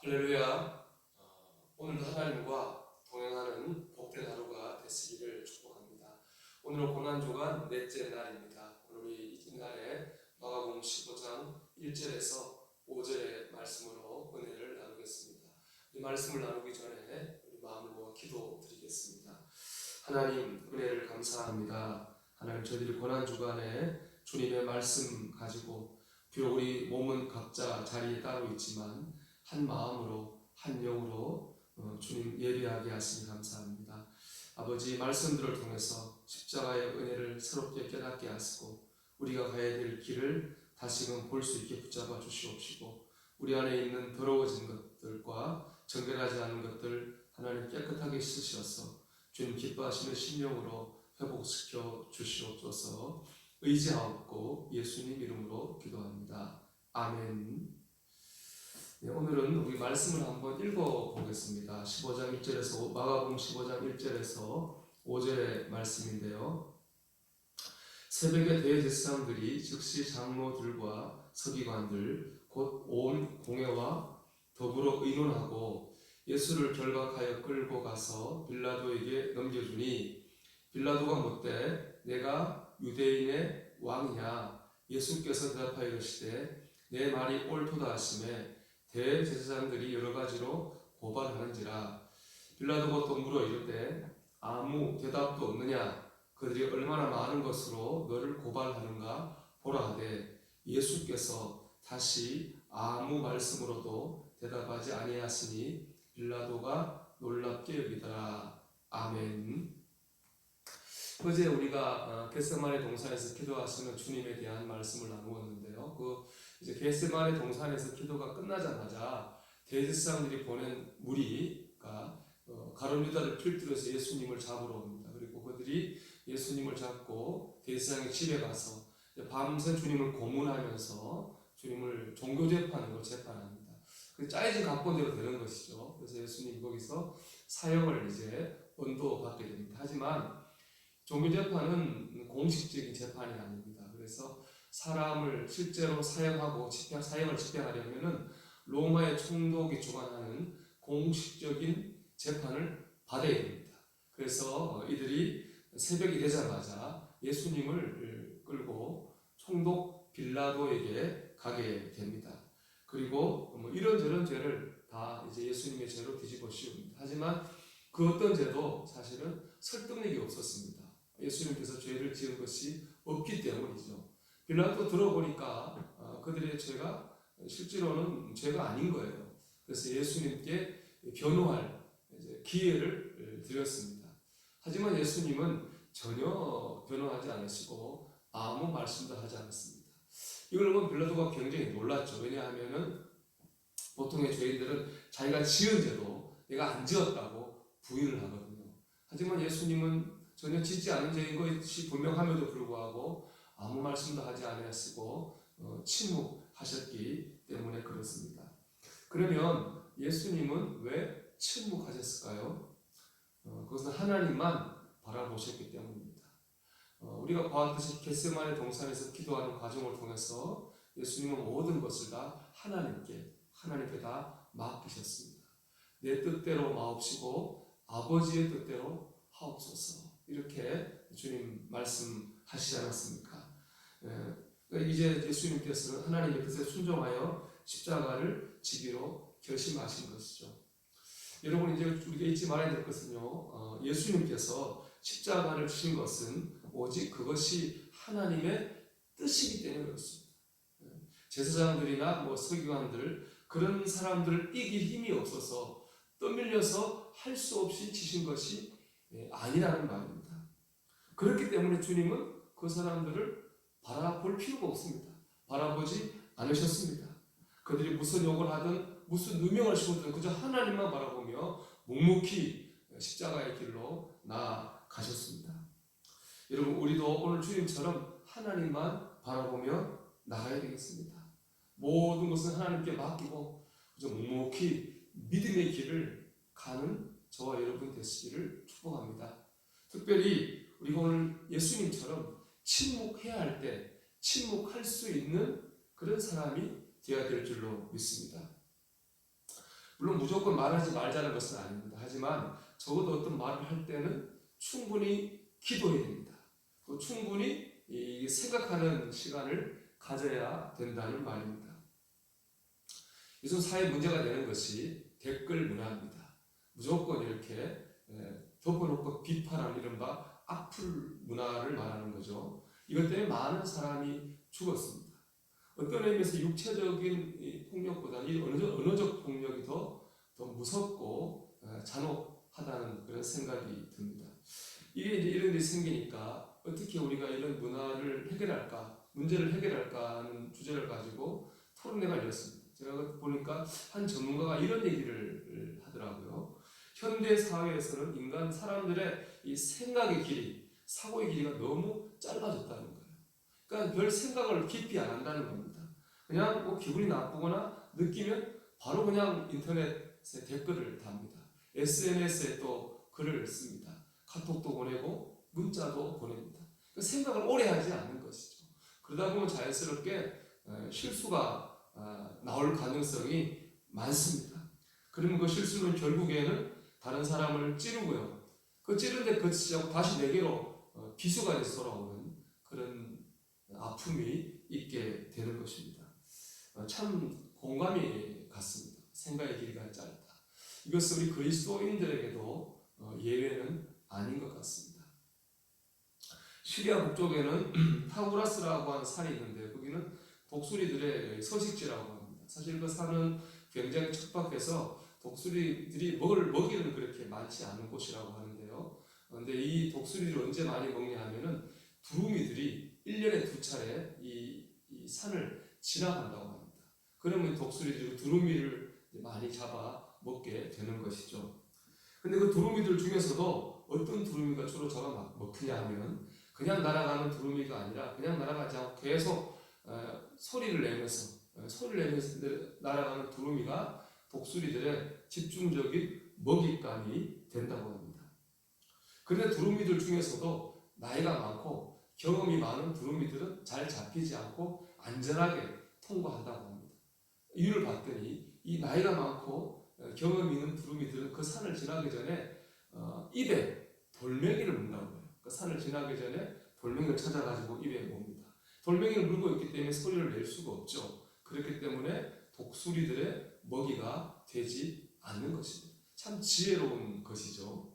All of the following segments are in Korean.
할렐루야. 오늘도 하나님과 동행하는 복된 하루가 되시기를 축복합니다. 오늘은 고난주간 넷째 날입니다. 오늘 우리 이날에 마가복음 15장 1절에서 5절의 말씀으로 은혜를 나누겠습니다. 이 말씀을 나누기 전에 우리 마음을 모아 기도드리겠습니다. 하나님, 은혜를 감사합니다. 하나님, 저희들이 고난주간에 주님의 말씀 가지고 비록 우리 몸은 각자 자리에 따로 있지만 한 마음으로 한 영으로 주님 예배하게 하시니 감사합니다. 아버지, 말씀들을 통해서 십자가의 은혜를 새롭게 깨닫게 하시고 우리가 가야 될 길을 다시금 볼 수 있게 붙잡아 주시옵시고 우리 안에 있는 더러워진 것들과 정결하지 않은 것들 하나님 깨끗하게 씻으셔서 주님 기뻐하시는 심령으로 회복시켜 주시옵소서. 의지하옵고 예수님 이름으로 기도합니다. 아멘. 네, 오늘은 우리 말씀을 한번 읽어보겠습니다. 15장 1절에서 마가복음 15장 1절에서 5절의 말씀인데요. 새벽에 대제사장들이 즉시 장로들과 서기관들 곧 온 공회와 더불어 의논하고 예수를 결박하여 끌고 가서 빌라도에게 넘겨주니 빌라도가 묻되 내가 유대인의 왕이냐? 예수께서 대답하여 이르시되 내 말이 옳도다 하시매 대제사장들이 여러 가지로 고발하는지라. 빌라도가 또 물어 이르되 아무 대답도 없느냐? 그들이 얼마나 많은 것으로 너를 고발하는가 보라 하되 예수께서 다시 아무 말씀으로도 대답하지 아니하시니 빌라도가 놀랍게 여기더라. 아멘. 어제 우리가 겟세마네 동산에서 기도하시는 주님에 대한 말씀을 나누었는데요. 이제 겟세마네 동산에서 기도가 끝나자마자 대제사장들이 보낸 무리가 가룟 유다를 필두로해서 예수님을 잡으러 옵니다. 그리고 그들이 예수님을 잡고 대제사장의 집에 가서 밤새 주님을 고문하면서 주님을 종교 재판으로 재판합니다. 그 짜여진 각본대로 되는 것이죠. 그래서 예수님 거기서 사형을 이제 언도받게 됩니다. 하지만 종교재판은 공식적인 재판이 아닙니다. 그래서 사람을 실제로 사형하고 사형을 집행하려면 로마의 총독이 주관하는 공식적인 재판을 받아야 됩니다. 그래서 이들이 새벽이 되자마자 예수님을 끌고 총독 빌라도에게 가게 됩니다. 그리고 이런저런 죄를 다 이제 예수님의 죄로 뒤집어 씌웁니다. 하지만 그 어떤 죄도 사실은 설득력이 없었습니다. 예수님께서 죄를 지은 것이 없기 때문이죠. 빌라도 들어보니까 그들의 죄가 실제로는 죄가 아닌 거예요. 그래서 예수님께 변호할 기회를 드렸습니다. 하지만 예수님은 전혀 변호하지 않으시고 아무 말씀도 하지 않았습니다. 이걸 보면 빌라도가 굉장히 놀랐죠. 왜냐하면 보통의 죄인들은 자기가 지은 죄도 내가 안 지었다고 부인을 하거든요. 하지만 예수님은 전혀 짓지 않은 죄인 것이 분명함에도 불구하고 아무 말씀도 하지 않으시고 침묵하셨기 때문에 그렇습니다. 그러면 예수님은 왜 침묵하셨을까요? 그것은 하나님만 바라보셨기 때문입니다. 우리가 보았듯이 겟세마네 동산에서 기도하는 과정을 통해서 예수님은 모든 것을 다 하나님께 다 맡기셨습니다. 내 뜻대로 마옵시고 아버지의 뜻대로 하옵소서. 이렇게 주님 말씀하시지 않았습니까? 이제 예수님께서는 하나님의 뜻에 순종하여 십자가를 지기로 결심하신 것이죠. 여러분, 이제 우리가 잊지 말아야 될 것은요, 예수님께서 십자가를 주신 것은 오직 그것이 하나님의 뜻이기 때문에 그렇습니다. 제사장들이나 서기관들 그런 사람들을 이길 힘이 없어서 떠밀려서 할 수 없이 지신 것이 아니라는 말입니다. 그렇기 때문에 주님은 그 사람들을 바라볼 필요가 없습니다. 바라보지 않으셨습니다. 그들이 무슨 욕을 하든 무슨 누명을 씌우든 그저 하나님만 바라보며 묵묵히 십자가의 길로 나아가셨습니다. 여러분, 우리도 오늘 주님처럼 하나님만 바라보며 나가야 되겠습니다. 모든 것은 하나님께 맡기고 그저 묵묵히 믿음의 길을 가는 저와 여러분 되시기를 축복합니다. 특별히 우리가 오늘 예수님처럼 침묵해야 할 때 침묵할 수 있는 그런 사람이 되어야 될 줄로 믿습니다. 물론 무조건 말하지 말자는 것은 아닙니다. 하지만 적어도 어떤 말을 할 때는 충분히 기도해야 됩니다. 또 충분히 생각하는 시간을 가져야 된다는 말입니다. 요즘 사회 문제가 되는 것이 댓글 문화입니다. 무조건 이렇게 덮어놓고 비판하는 이른바 악플 문화를 말하는 거죠. 이것 때문에 많은 사람이 죽었습니다. 어떤 의미에서 육체적인 폭력보다는 이 언어적 폭력이 더 무섭고 잔혹하다는 그런 생각이 듭니다. 이게 이제 이런 일이 생기니까 어떻게 우리가 이런 문화를 해결할까, 문제를 해결할까 하는 주제를 가지고 토론회가 열렸습니다. 제가 보니까 한 전문가가 이런 얘기를 하더라고요. 현대 사회에서는 사람들의 이 생각의 길이, 사고의 길이가 너무 짧아졌다는 거예요. 그러니까 별 생각을 깊이 안 한다는 겁니다. 그냥 뭐 기분이 나쁘거나 느끼면 바로 그냥 인터넷에 댓글을 답니다. SNS에 또 글을 씁니다. 카톡도 보내고 문자도 보냅니다. 그러니까 생각을 오래 하지 않는 것이죠. 그러다 보면 자연스럽게 실수가 나올 가능성이 많습니다. 그러면 그 실수는 결국에는 다른 사람을 찌르고요. 그 찌른데 그치지 않고 다시 내게로 비수가 돼서 돌아오는 그런 아픔이 있게 되는 것입니다. 참 공감이 갔습니다. 생각의 길이가 짧다. 이것은 우리 그리스도인들에게도 예외는 아닌 것 같습니다. 시리아 북쪽에는 타우라스라고 하는 산이 있는데 거기는 독수리들의 서식지라고 합니다. 사실 그 산은 굉장히 척박해서 독수리들이 먹이는 그렇게 많지 않은 곳이라고 하는데요. 그런데 이 독수리를 언제 많이 먹냐 하면은 두루미들이 1년에 2차례 이 산을 지나간다고 합니다. 그러면 독수리들이 두루미를 많이 잡아 먹게 되는 것이죠. 근데 그 두루미들 중에서도 어떤 두루미가 주로 잡아 먹느냐 하면 그냥 날아가는 두루미가 아니라 그냥 날아가지 않고 계속 소리를 내면서 날아가는 두루미가 독수리들의 집중적인 먹잇감이 된다고 합니다. 그런데 두루미들 중에서도 나이가 많고 경험이 많은 두루미들은 잘 잡히지 않고 안전하게 통과한다고 합니다. 이유를 봤더니 이 나이가 많고 경험이 있는 두루미들은 그 산을 지나기 전에 입에 돌멩이를 문다고 해요. 그 산을 지나기 전에 돌멩이를 찾아가지고 입에 뭅니다. 돌멩이를 물고 있기 때문에 소리를 낼 수가 없죠. 그렇기 때문에 독수리들의 먹이가 되지 않는 것입니다. 참 지혜로운 것이죠.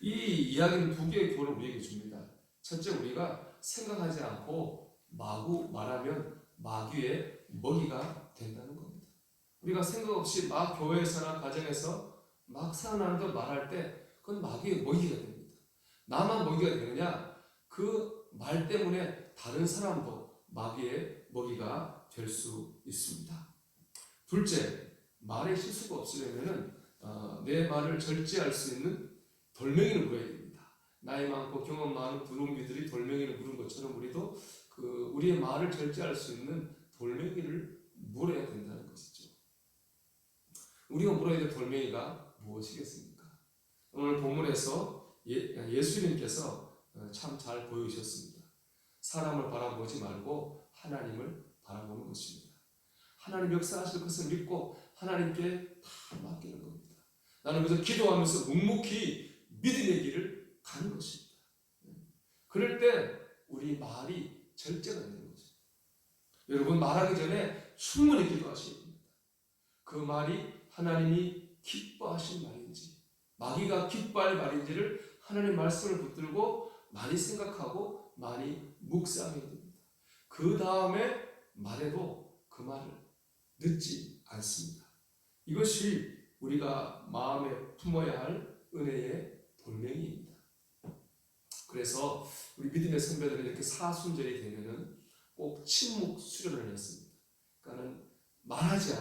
이 이야기는 두 개의 교훈을 우리에게 줍니다. 첫째, 우리가 생각하지 않고 마구 말하면 마귀의 먹이가 된다는 겁니다. 우리가 생각 없이 막 교회에서나 가정에서 막 사랑하는 걸 말할 때 그건 마귀의 먹이가 됩니다. 나만 먹이가 되느냐? 그 말 때문에 다른 사람도 마귀의 먹이가 될 수 있습니다. 둘째, 말에 실수가 없으려면 내 말을 절제할 수 있는 돌멩이를 물어야 됩니다. 나이 많고 경험 많은 두루미들이 돌멩이를 물은 것처럼 우리도 우리의 말을 절제할 수 있는 돌멩이를 물어야 된다는 것이죠. 우리가 물어야 될 돌멩이가 무엇이겠습니까? 오늘 본문에서 예수님께서 참 잘 보여주셨습니다. 사람을 바라보지 말고 하나님을 바라보는 것입니다. 하나님 역사하실 것을 믿고 하나님께 다 맡기는 겁니다. 나는 그래서 기도하면서 묵묵히 믿음의 길을 가는 것입니다. 그럴 때 우리 말이 절제가 되는 거죠. 여러분, 말하기 전에 충분히 기도하셔야 됩니다. 그 말이 하나님이 기뻐하신 말인지 마귀가 기뻐할 말인지를 하나님 말씀을 붙들고 많이 생각하고 많이 묵상해야 됩니다. 그 다음에 말해도 그 말을 늦지 않습니다. 이것이 우리가 마음에 품어야 할 은혜의 돌멩이입니다. 그래서 우리 믿음의 선배들은 이렇게 사순절이 되면은 꼭 침묵 수련을 했습니다. 그러니까는 말하지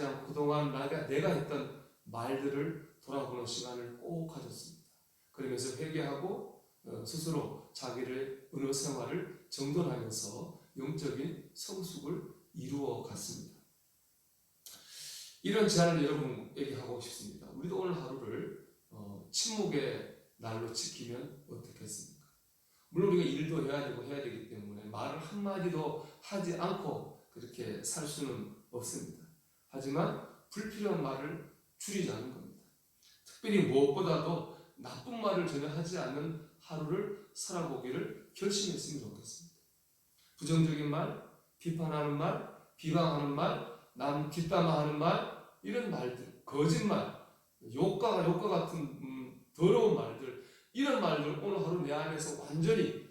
않고 그동안 내가 했던 말들을 돌아보는 시간을 꼭 가졌습니다. 그러면서 회개하고 스스로 자기의 은혜 생활을 정돈하면서 영적인 성숙을 이루어 갔습니다. 이런 제안을 여러분에게 하고 싶습니다. 우리도 오늘 하루를 침묵의 날로 지키면 어떻겠습니까? 물론 우리가 일도 해야 되기 때문에 말을 한마디도 하지 않고 그렇게 살 수는 없습니다. 하지만 불필요한 말을 줄이자는 겁니다. 특별히 무엇보다도 나쁜 말을 전혀 하지 않는 하루를 살아보기를 결심했으면 좋겠습니다. 부정적인 말, 비판하는 말, 비방하는 말, 남 뒷담화하는 말, 이런 말들, 거짓말, 욕과 같은 더러운 말들, 이런 말들 오늘 하루 내 안에서 완전히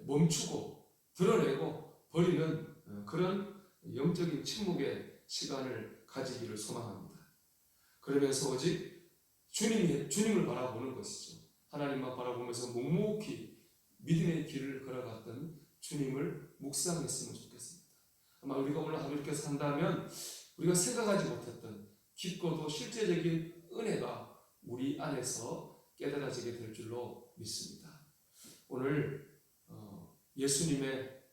멈추고 드러내고 버리는 그런 영적인 침묵의 시간을 가지기를 소망합니다. 그러면서 오직 주님을 바라보는 것이죠. 하나님만 바라보면서 묵묵히 믿음의 길을 걸어갔던 주님을 묵상했으면 좋겠습니다. 아마 우리가 오늘 하루 이렇게 산다면 우리가 생각하지 못했던 깊고도 실제적인 은혜가 우리 안에서 깨달아지게 될 줄로 믿습니다. 오늘 예수님의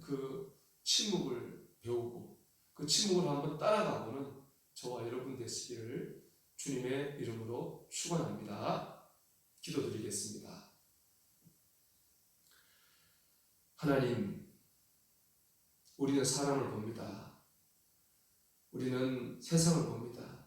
그 침묵을 배우고 그 침묵을 한번 따라가보는 저와 여러분 되시기를 주님의 이름으로 축원합니다. 기도드리겠습니다. 하나님, 우리는 사람을 봅니다. 우리는 세상을 봅니다.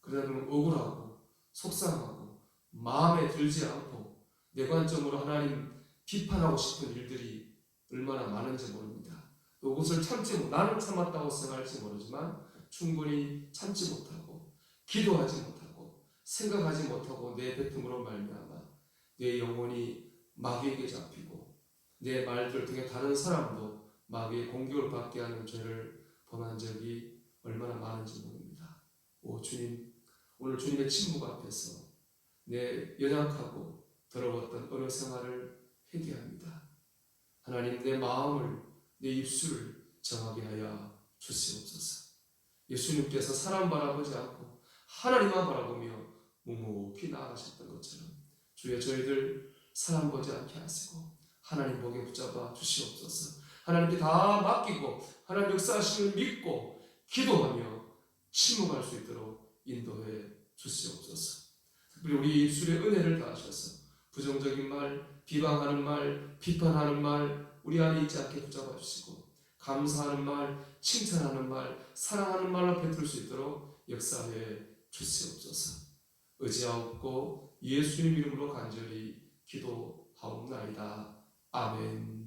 그러다 보면 억울하고 속상하고 마음에 들지 않고 내 관점으로 하나님 비판하고 싶은 일들이 얼마나 많은지 모릅니다. 또 그것을 나는 참았다고 생각할지 모르지만 충분히 참지 못하고 기도하지 못하고 생각하지 못하고 내 뱉음으로 말미암아 내 영혼이 마귀에게 잡히고 내 말들을 통해 다른 사람도 마귀의 공격을 받게 하는 죄를 범한 적이 얼마나 많은지 모릅니다. 오 주님, 오늘 주님의 침묵 앞에서 내 연약하고 더러웠던 어느 생활을 회개합니다. 하나님, 내 마음을, 내 입술을 정하게 하여 주시옵소서. 예수님께서 사람 바라보지 않고 하나님만 바라보며 묵묵히 나아가셨던 것처럼 주여 저희들 사람 보지 않게 하시고 하나님 보게 붙잡아 주시옵소서. 하나님께 다 맡기고 하나님 역사하심을 믿고 기도하며 침묵할 수 있도록 인도해 주시옵소서. 특별히 우리 입술에 은혜를 다하셔서 부정적인 말, 비방하는 말, 비판하는 말 우리 안에 있지 않게 붙잡아 주시고 감사하는 말, 칭찬하는 말, 사랑하는 말로 뱉을 수 있도록 역사해 주시옵소서. 의지하옵고 예수님 이름으로 간절히 기도하옵나이다. 아멘.